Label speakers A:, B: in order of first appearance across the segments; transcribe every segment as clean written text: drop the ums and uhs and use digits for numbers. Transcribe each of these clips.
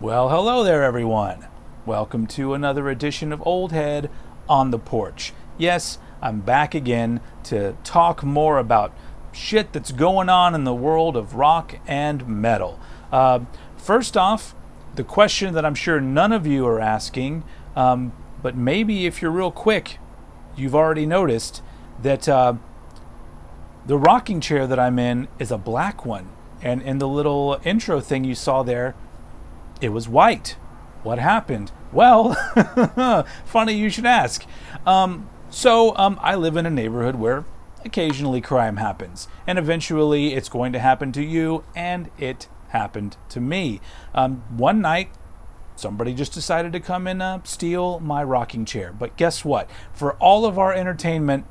A: Well, hello there, everyone. Welcome to another edition of Old Head on the Porch. Yes, I'm back again to talk more about shit that's going on in the world of rock and metal. First off, the question that I'm sure none of you are asking, but maybe if you're real quick, you've already noticed that the rocking chair that I'm in is a black one. And in the little intro thing you saw there, it was white. What happened? Well, funny you should ask. I live in a neighborhood where occasionally crime happens. And eventually it's going to happen to you, and it happened to me. One night, somebody just decided to come and steal my rocking chair. But guess what? For all of our entertainment,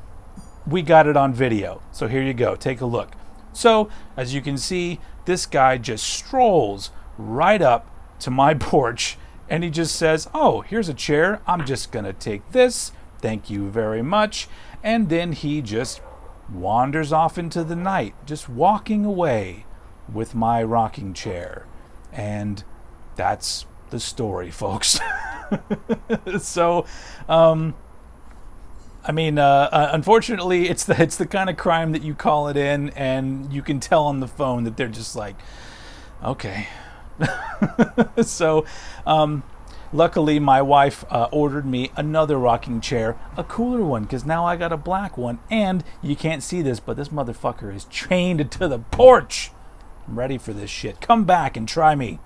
A: we got it on video. So here you go. Take a look. So, as you can see, this guy just strolls right up to my porch and he just says, "Oh, here's a chair. I'm just going to take this. Thank you very much." And then he just wanders off into the night, just walking away with my rocking chair. And that's the story, folks. Unfortunately, it's the kind of crime that you call it in, and you can tell on the phone that they're just like, okay. Luckily, my wife ordered me another rocking chair, a cooler one, because now I got a black one, and you can't see this, but this motherfucker is chained to the porch. I'm ready for this shit. Come back and try me.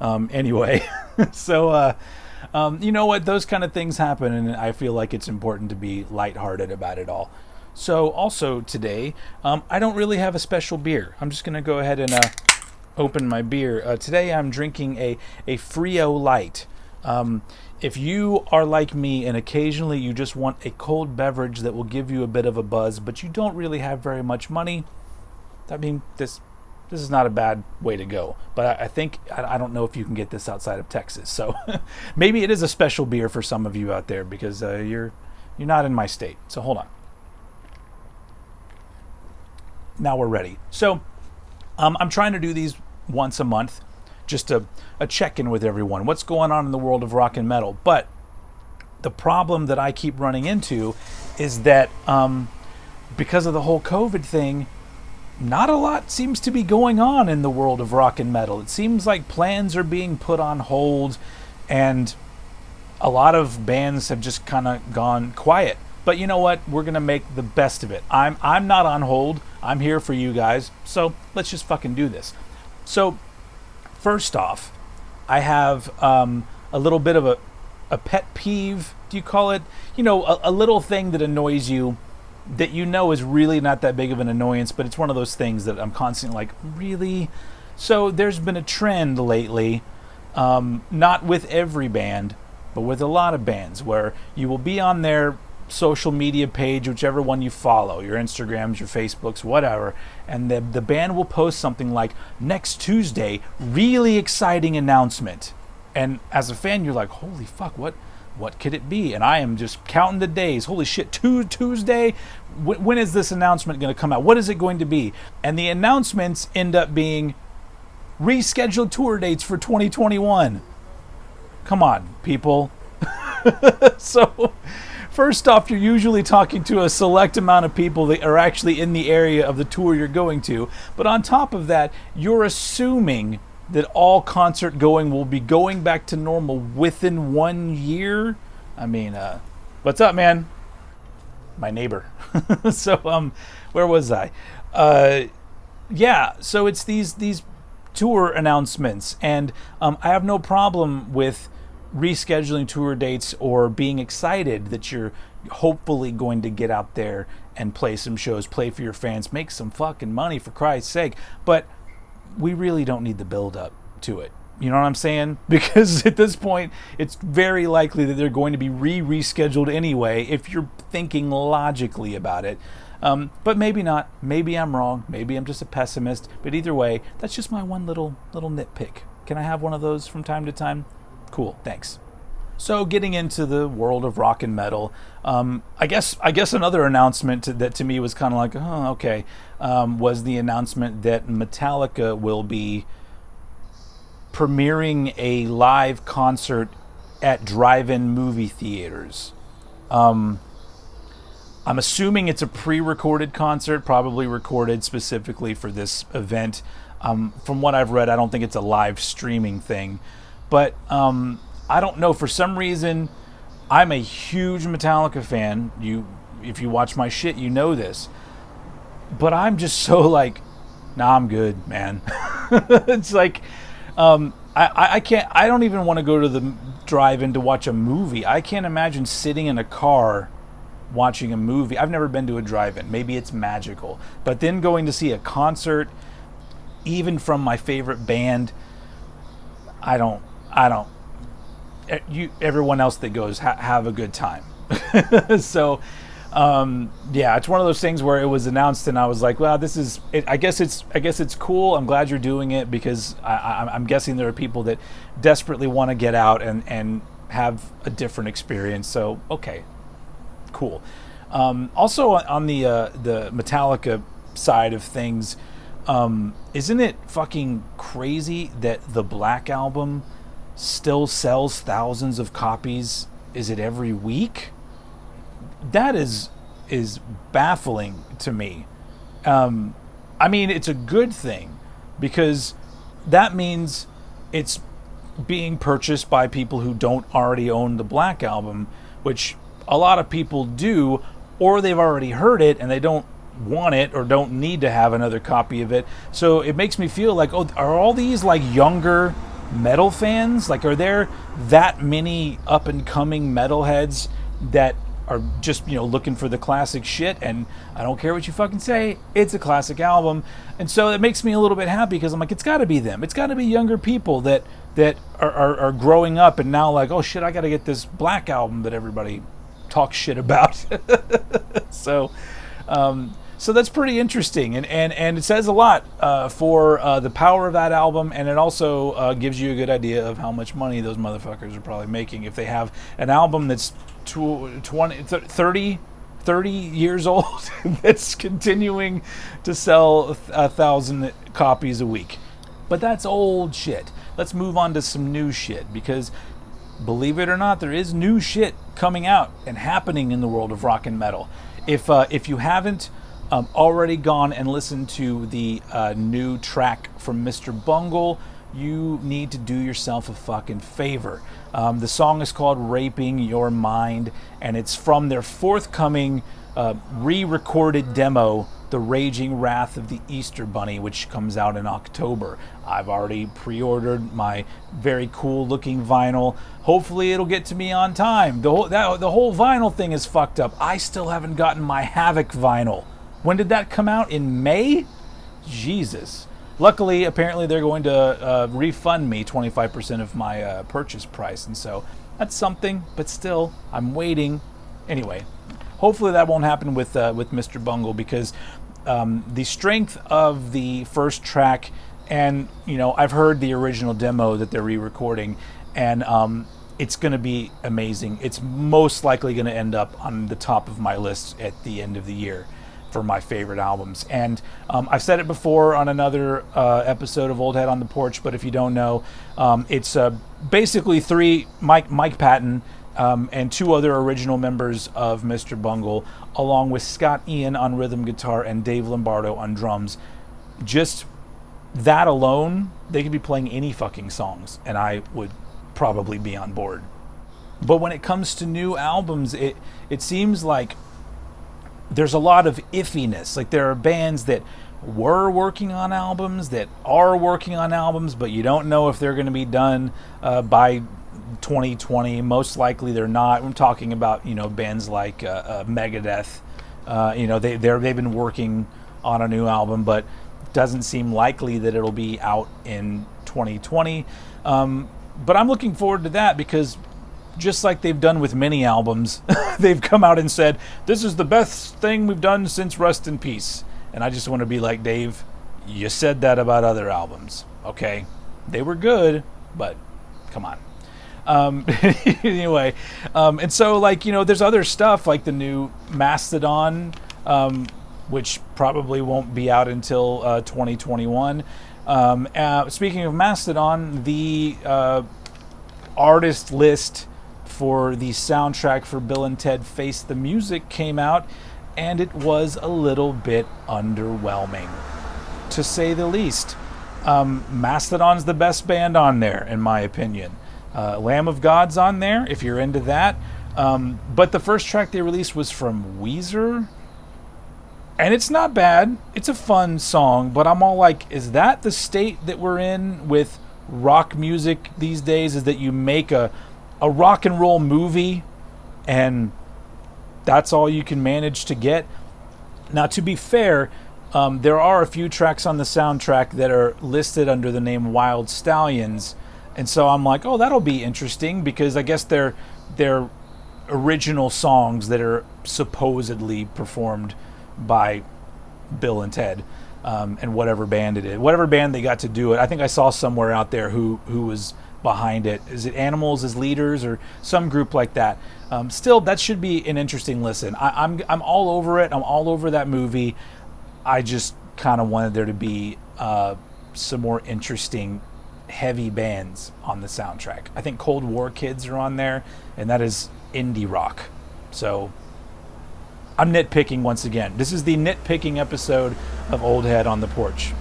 A: Anyway, you know what? Those kind of things happen, and I feel like it's important to be lighthearted about it all. So, also today, I don't really have a special beer. I'm just going to go ahead and open my beer. Today I'm drinking a Frio Light. If you are like me and occasionally you just want a cold beverage that will give you a bit of a buzz, but you don't really have very much money, I mean, this is not a bad way to go. But I think, I don't know if you can get this outside of Texas. So maybe it is a special beer for some of you out there because you're not in my state. So hold on. Now we're ready. So I'm trying to do these once a month, just a check-in with everyone. What's going on in the world of rock and metal? But the problem that I keep running into is that because of the whole COVID thing, not a lot seems to be going on in the world of rock and metal. It seems like plans are being put on hold, and a lot of bands have just kind of gone quiet. But you know what? We're going to make the best of it. I'm not on hold. I'm here for you guys. So let's just fucking do this. So first off, I have a little bit of a pet peeve. Do you call it? You know, a little thing that annoys you that you know is really not that big of an annoyance, but it's one of those things that I'm constantly like, really? So there's been a trend lately, not with every band, but with a lot of bands, where you will be on their social media page, whichever one you follow, your Instagrams, your Facebooks, whatever, and the band will post something like, "Next Tuesday, really exciting announcement." And as a fan, you're like, holy fuck, what could it be? And I am just counting the days. Holy shit, Tuesday? When is this announcement going to come out? What is it going to be? And the announcements end up being rescheduled tour dates for 2021. Come on, people. So, first off, you're usually talking to a select amount of people that are actually in the area of the tour you're going to. But on top of that, you're assuming that all concert going will be going back to normal within 1 year. I mean, what's up, man? My neighbor. So, where was I? So it's these tour announcements, and I have no problem with rescheduling tour dates or being excited that you're hopefully going to get out there and play some shows, play for your fans, make some fucking money, for Christ's sake. But we really don't need the build up to it. You know what I'm saying? Because at this point, it's very likely that they're going to be rescheduled anyway if you're thinking logically about it. But maybe not. Maybe I'm wrong. Maybe I'm just a pessimist. But either way, that's just my one little nitpick. Can I have one of those from time to time? Cool, thanks. So getting into the world of rock and metal, I guess another announcement that to me was kind of like, oh, okay, was the announcement that Metallica will be premiering a live concert at drive-in movie theaters. I'm assuming it's a pre-recorded concert, probably recorded specifically for this event. From what I've read, I don't think it's a live streaming thing. But I don't know. For some reason, I'm a huge Metallica fan. If you watch my shit, you know this. But I'm just so like, nah, I'm good, man. It's like, I can't. I don't even want to go to the drive-in to watch a movie. I can't imagine sitting in a car watching a movie. I've never been to a drive-in. Maybe it's magical. But then going to see a concert, even from my favorite band, I don't. Everyone else that goes, have a good time. So, yeah, it's one of those things where it was announced and I was like, well, this is it. I guess it's cool. I'm glad you're doing it, because I'm guessing there are people that desperately want to get out and have a different experience. So, okay, cool. Also on the Metallica side of things, isn't it fucking crazy that the Black Album still sells thousands of copies? Is it every week? That is baffling to me. I mean, it's a good thing, because that means it's being purchased by people who don't already own the Black Album, which a lot of people do, or they've already heard it and they don't want it or don't need to have another copy of it. So it makes me feel like, oh, are all these like younger metal fans? Like, are there that many up and coming metalheads that are just, looking for the classic shit, and I don't care what you fucking say, it's a classic album? And so it makes me a little bit happy, because I'm like, it's got to be them. It's got to be younger people that are growing up and now like, oh shit, I got to get this Black Album that everybody talks shit about. So that's pretty interesting, and it says a lot for the power of that album, and it also gives you a good idea of how much money those motherfuckers are probably making if they have an album that's 30 years old that's continuing to sell 1,000 copies a week. But that's old shit. Let's move on to some new shit, because believe it or not, there is new shit coming out and happening in the world of rock and metal. If you haven't already gone and listened to the new track from Mr. Bungle, you need to do yourself a fucking favor. The song is called Raping Your Mind, and it's from their forthcoming re-recorded demo, The Raging Wrath of the Easter Bunny, which comes out in October. I've already pre-ordered my very cool looking vinyl. Hopefully it'll get to me on time. The whole vinyl thing is fucked up. I still haven't gotten my Havoc vinyl. When did that come out? In May? Jesus. Luckily, apparently they're going to refund me 25% of my purchase price, and so that's something, but still, I'm waiting. Anyway, hopefully that won't happen with Mr. Bungle, because the strength of the first track, and I've heard the original demo that they're re-recording, and it's going to be amazing. It's most likely going to end up on the top of my list at the end of the year for my favorite albums. And I've said it before on another episode of Old Head on the Porch, but if you don't know, it's basically Mike Patton and two other original members of Mr. Bungle, along with Scott Ian on rhythm guitar and Dave Lombardo on drums. Just that alone, they could be playing any fucking songs, and I would probably be on board. But when it comes to new albums, it seems like there's a lot of iffiness. Like, there are bands that were working on albums, that are working on albums, but you don't know if they're going to be done by 2020. Most likely they're not. I'm talking about bands like Megadeth. They've been working on a new album, but it doesn't seem likely that it'll be out in 2020. But I'm looking forward to that, because just like they've done with many albums, they've come out and said, this is the best thing we've done since Rust in Peace. And I just want to be like, Dave, you said that about other albums, okay? They were good, but come on. Anyway, and so, there's other stuff like the new Mastodon, which probably won't be out until 2021. Speaking of Mastodon, the artist list for the soundtrack for Bill and Ted Face the Music came out, and it was a little bit underwhelming, to say the least. Mastodon's the best band on there, in my opinion. Lamb of God's on there, if you're into that. But the first track they released was from Weezer, and it's not bad. It's a fun song, but I'm all like, is that the state that we're in with rock music these days? Is that you make a rock and roll movie and that's all you can manage to get? Now, to be fair, there are a few tracks on the soundtrack that are listed under the name Wild Stallions, and so I'm like, oh, that'll be interesting, because I guess they're original songs that are supposedly performed by Bill and Ted, and whatever band it is, whatever band they got to do it. I think I saw somewhere out there who was behind it. Is it Animals as Leaders or some group like that? Still, that should be an interesting listen. I'm all over it. I'm all over that movie. I just kind of wanted there to be some more interesting heavy bands on the soundtrack. I think Cold War Kids are on there, and that is indie rock. So I'm nitpicking once again. This is the nitpicking episode of Old Head on the Porch.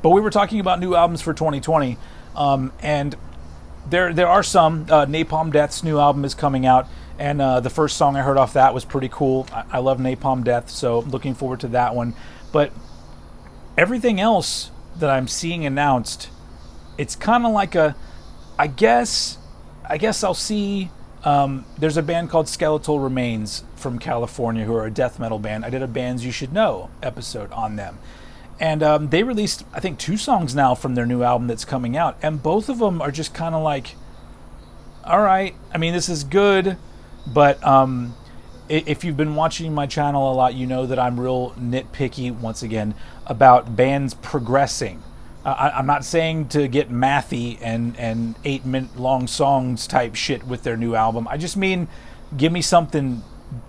A: But we were talking about new albums for 2020, and there are some. Napalm Death's new album is coming out, and the first song I heard off that was pretty cool. I love Napalm Death, so I'm looking forward to that one. But everything else that I'm seeing announced, it's kind of like I guess I'll see. There's a band called Skeletal Remains from California who are a death metal band. I did a Bands You Should Know episode on them. And they released, I think, 2 songs now from their new album that's coming out. And both of them are just kind of like, all right, I mean, this is good. But if you've been watching my channel a lot, you know that I'm real nitpicky, once again, about bands progressing. I'm not saying to get mathy and 8-minute long songs type shit with their new album. I just mean, give me something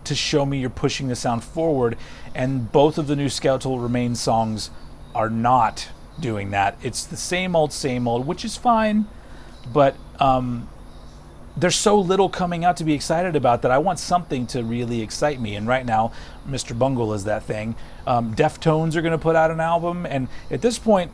A: to show me you're pushing the sound forward. And both of the new Skeletal Remains songs are not doing that. It's the same old, which is fine. But there's so little coming out to be excited about that I want something to really excite me. And right now, Mr. Bungle is that thing. Deftones are going to put out an album. And at this point,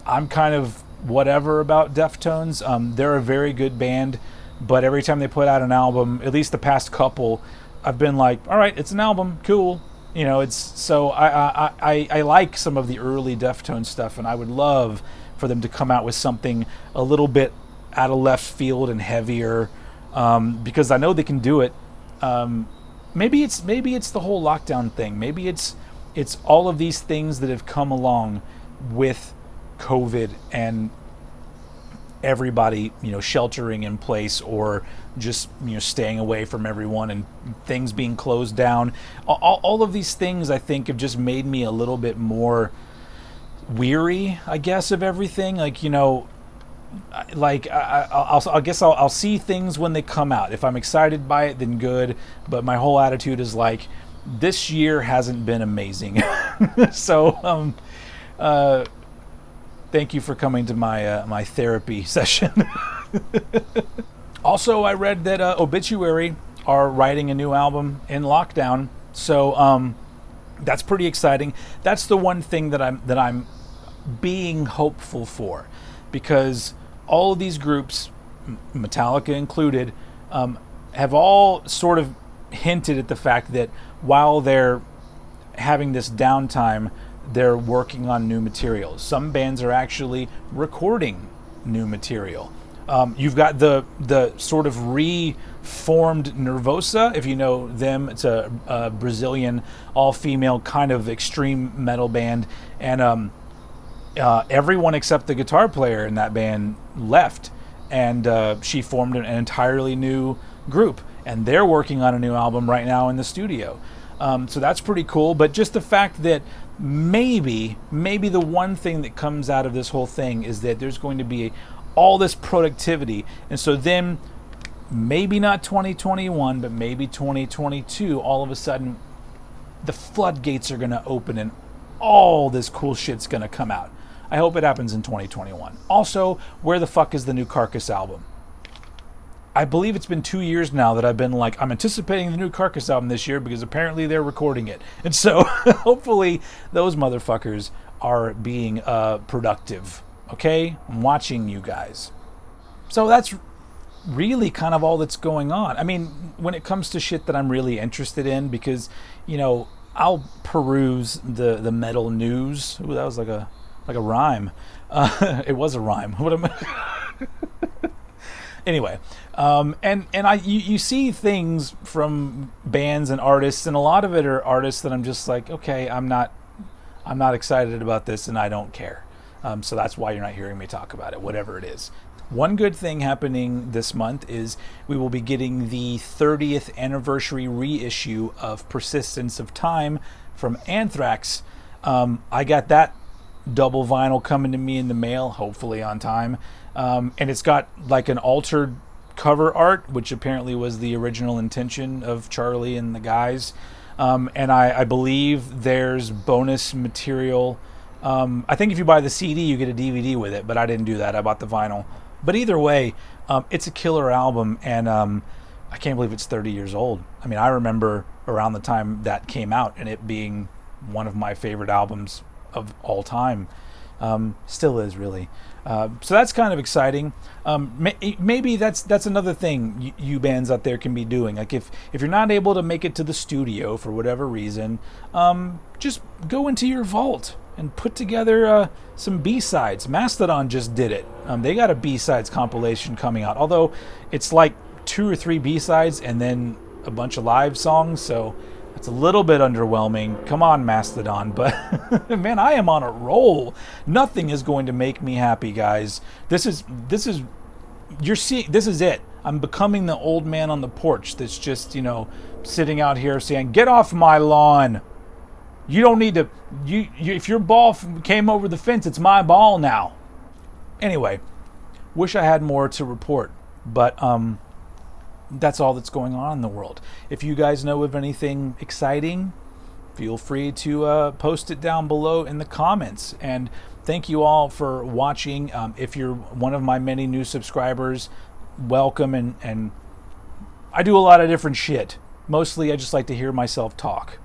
A: I'm kind of whatever about Deftones. They're a very good band, but every time they put out an album, at least the past couple, I've been like, all right, it's an album, cool. You know, it's so I like some of the early Deftones stuff, and I would love for them to come out with something a little bit out of left field and heavier, because I know they can do it. Maybe it's the whole lockdown thing. Maybe it's all of these things that have come along with COVID and everybody, sheltering in place or just, staying away from everyone and things being closed down. All of these things, I think, have just made me a little bit more weary, I guess, of everything. I guess I'll see things when they come out. If I'm excited by it, then good. But my whole attitude is like, this year hasn't been amazing. So, thank you for coming to my therapy session. Also, I read that Obituary are writing a new album in lockdown, so that's pretty exciting. That's the one thing that I'm being hopeful for, because all of these groups, Metallica included, have all sort of hinted at the fact that while they're having this downtime, they're working on new material. Some bands are actually recording new material. You've got the sort of reformed Nervosa, if you know them. It's a Brazilian all-female kind of extreme metal band, and everyone except the guitar player in that band left, and she formed an entirely new group, and they're working on a new album right now in the studio. So that's pretty cool. But just the fact that maybe the one thing that comes out of this whole thing is that there's going to be all this productivity, and so then maybe not 2021, but maybe 2022, all of a sudden the floodgates are going to open and all this cool shit's going to come out. I hope it happens in 2021. Also, where the fuck is the new Carcass album? I believe it's been 2 years now that I've been like, I'm anticipating the new Carcass album this year because apparently they're recording it. And so hopefully those motherfuckers are being productive. Okay? I'm watching you guys. So that's really kind of all that's going on. I mean, when it comes to shit that I'm really interested in, because, you know, I'll peruse the metal news. Ooh, that was like a rhyme. It was a rhyme. What am I? Anyway, and you see things from bands and artists, and a lot of it are artists that I'm just like, okay, I'm not excited about this, and I don't care. So that's why you're not hearing me talk about it, whatever it is. One good thing happening this month is we will be getting the 30th anniversary reissue of Persistence of Time from Anthrax. I got that double vinyl coming to me in the mail, hopefully on time. And it's got like an altered cover art, which apparently was the original intention of Charlie and the guys. And I believe there's bonus material. I think if you buy the CD, you get a DVD with it, but I didn't do that. I bought the vinyl. But either way, it's a killer album, and I can't believe it's 30 years old. I mean, I remember around the time that came out and it being one of my favorite albums of all time. Still is, really. So that's kind of exciting. Maybe that's another thing you bands out there can be doing. Like if you're not able to make it to the studio for whatever reason, just go into your vault and put together some B-sides. Mastodon just did it. They got a B-sides compilation coming out, although it's like 2 or 3 B-sides and then a bunch of live songs, so it's a little bit underwhelming. Come on, Mastodon. But man, I am on a roll. Nothing is going to make me happy, guys. This is it. I'm becoming the old man on the porch that's just, you know, sitting out here saying, "Get off my lawn. You don't need to, you if your ball came over the fence, it's my ball now." Anyway, wish I had more to report, but that's all that's going on in the world. If you guys know of anything exciting, feel free to post it down below in the comments. And thank you all for watching. If you're one of my many new subscribers, welcome. And I do a lot of different shit. Mostly I just like to hear myself talk.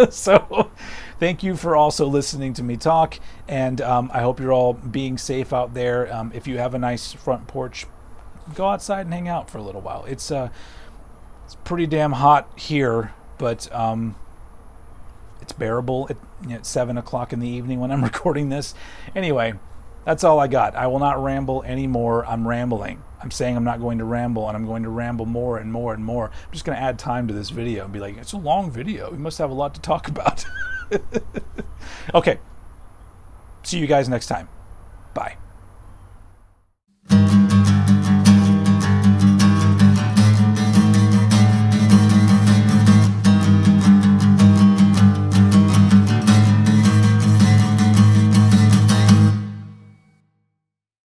A: So thank you for also listening to me talk, and I hope you're all being safe out there. If you have a nice front porch, go outside and hang out for a little while. It's pretty damn hot here, but it's bearable at 7 o'clock in the evening when I'm recording this. Anyway, that's all I got. I will not ramble anymore. I'm rambling. I'm saying I'm not going to ramble, and I'm going to ramble more and more and more. I'm just going to add time to this video and be like, it's a long video. We must have a lot to talk about. Okay. See you guys next time. Bye.